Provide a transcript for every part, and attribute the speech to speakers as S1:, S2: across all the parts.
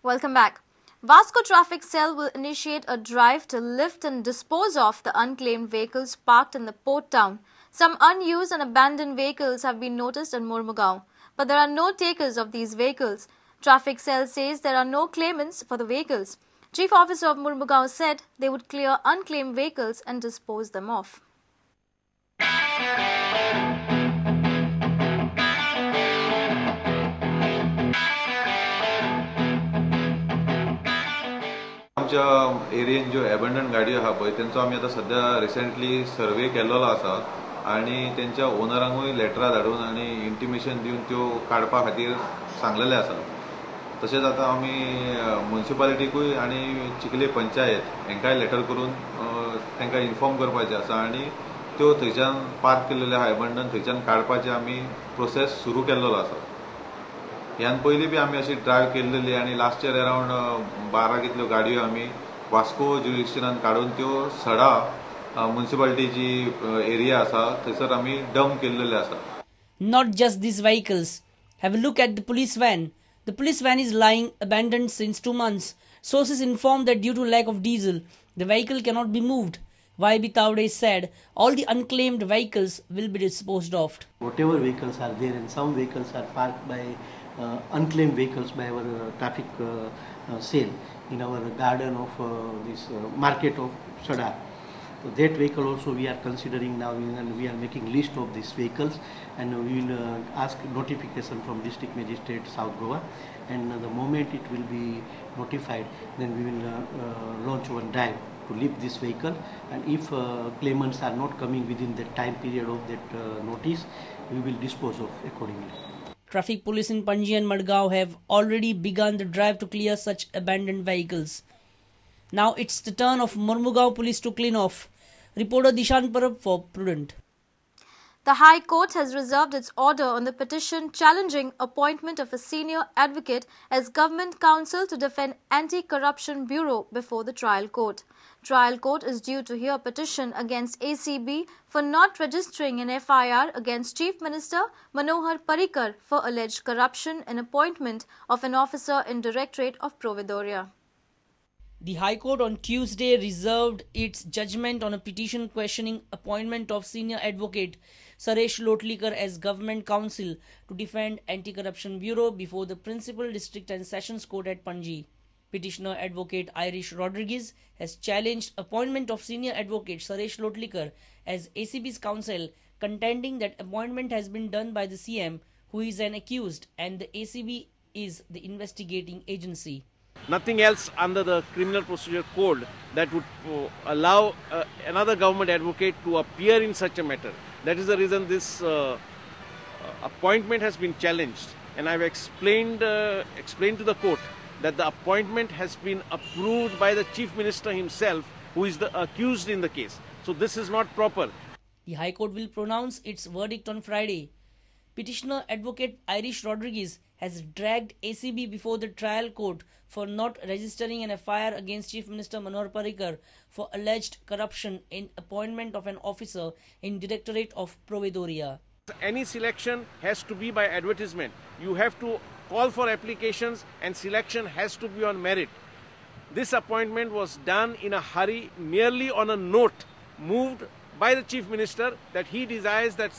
S1: Welcome back. Vasco Traffic Cell will initiate a drive to lift and dispose of the unclaimed vehicles parked in the port town. Some unused and abandoned vehicles have been noticed in Mormugao, but there are no takers of these vehicles. Traffic Cell says there are no claimants for the vehicles. Chief Officer of Mormugao said they would clear unclaimed vehicles and dispose them off.
S2: आमच्या एरियेन ज्यो abandon गाडी आहा पळय तेंचो आमी आतां सध्या recently सर्वे केल्लो आसा आनी तेंच्या ओनरांकूय लेटरां धाडून आनी इंटिमेशन दिवन त्यो काडपा खातीर सांगलेले आसा. तशेंच आतां आमी म्युनिसिपालिटीकूय आनी चिखले पंचायत हेंकाय लेटर करून तांकां इन्फॉर्म करपाचें आसा आनी त्यो थंयच्यान पार्क केल्लेले आहा एबंडन थंयच्यान काडपाचें आमी प्रोसेस सुरू केल्लो आसा. ह्यान पयलीं बी आमी अशी ड्रायव्ह केल्लेली आनी लास्ट इयर अरावंड 12 कितल्यो गाडयो आमी वास्को ज्युरिडिक्शनान काडून त्यो सडा म्युनिसिपालिटीची एरिया आसा थंयसर आमी डंप केल्लेले आसा.
S3: Not just these vehicles. Have a look at the police van. The police van is lying abandoned since 2 months. Sources inform that due to lack of diesel, the vehicle cannot be moved. YB Taude said all the unclaimed vehicles will be disposed of.
S4: Whatever vehicles are there, and some vehicles are parked by unclaimed vehicles by our traffic cell in our garden of this market of Sadar. So that vehicle also we are considering now, and we are making list of these vehicles, and we will ask notification from District Magistrate South Goa, and the moment it will be notified, then we will launch one drive to lift this vehicle, and if claimants are not coming within the time period of that notice, we will dispose of accordingly.
S3: Traffic police in Panji and Madgaon have already begun the drive to clear such abandoned vehicles. Now it's the turn of Mormugao police to clean off. Reporter Dishan Parab for Prudent.
S1: The High Court has reserved its order on the petition challenging appointment of a senior advocate as government counsel to defend Anti-Corruption Bureau before the trial court. Trial court is due to hear a petition against ACB for not registering an FIR against Chief Minister Manohar Parrikar for alleged corruption in appointment of an officer in Directorate of Providoria.
S3: The High Court on Tuesday reserved its judgment on a petition questioning appointment of senior advocate Suresh Lotlikar as government counsel to defend Anti-Corruption Bureau before the Principal District and Sessions Court at Panji. Petitioner advocate Irish Rodriguez has challenged appointment of senior advocate Suresh Lotlikar as ACB's counsel, contending that appointment has been done by the CM, who is an accused, and the ACB is the investigating agency.
S5: Nothing else under the Criminal Procedure Code that would allow another government advocate to appear in such a matter. That is the reason this appointment has been challenged, and I've explained to the court that the appointment has been approved by the Chief Minister himself, who is the accused in the case. So this is not proper.
S3: The High Court will pronounce its verdict on Friday. Petitioner advocate Irish Rodriguez has dragged ACB before the trial court for not registering an FIR against Chief Minister Manohar Parrikar for alleged corruption in appointment of an officer in Directorate of Providoria.
S5: Any selection has to be by advertisement. You have to call for applications, and selection has to be on merit. This appointment was done in a hurry, merely on a note moved by the Chief Minister that he desires that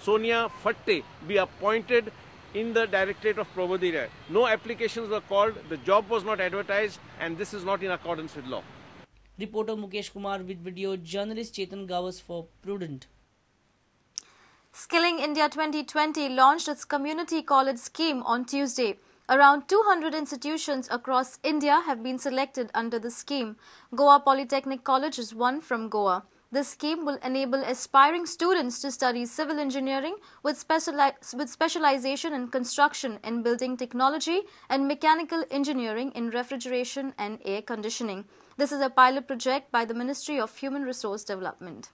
S5: Sonia Fatte be appointed in the Directorate of Providoria. No applications were called, the job was not advertised, and this is not in accordance with law.
S3: Reporter Mukesh Kumar with video, journalist Chetan Gawas for Prudent.
S1: Skilling India 2020 launched its community college scheme on Tuesday. Around 200 institutions across India have been selected under the scheme. Goa Polytechnic College is one from Goa. This scheme will enable aspiring students to study civil engineering with specialization in construction and building technology and mechanical engineering in refrigeration and air conditioning. This is a pilot project by the Ministry of Human Resource Development.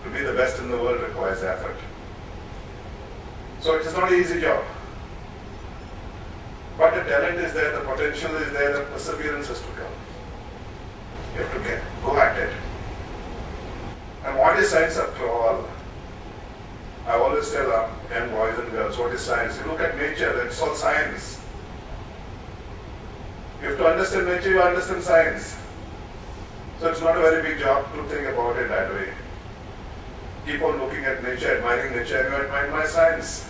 S6: To be the best in the world requires effort. So it is not an easy job. But the talent is there, the potential is there, the perseverance has to come. You have to go at it. And what is science after all? I always tell our young boys and girls, what is science? You look at nature, that's all science. You have to understand nature, you understand science. So it's not a very big job to think about it that way. Keep on looking at nature, admiring nature, and you admire my science.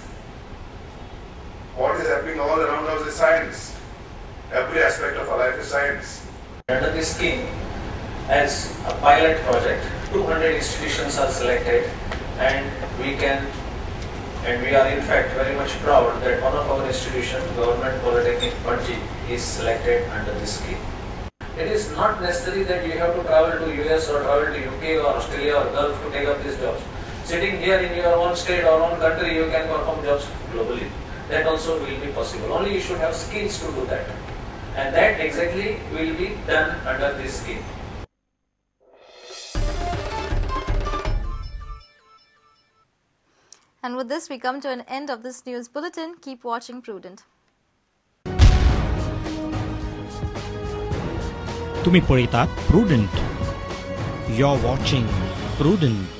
S6: What is happening all around us is science. Every aspect of our life is science.
S7: Under this scheme, as a pilot project, 200 institutions are selected, and we are in fact very much proud that one of our institutions, Government Polytechnic Panji, is selected under this scheme. It is not necessary that you have to travel to US or travel to UK or Australia or Gulf to take up these jobs. Sitting here in your own state or own country, you can perform jobs globally. That also will be possible. Only you should have skills to do that. And that exactly will be done under this scheme.
S1: And with this, we come to an end of this news bulletin. Keep watching Prudent.
S8: तुम्ही पळयतात Prudent. You're watching Prudent.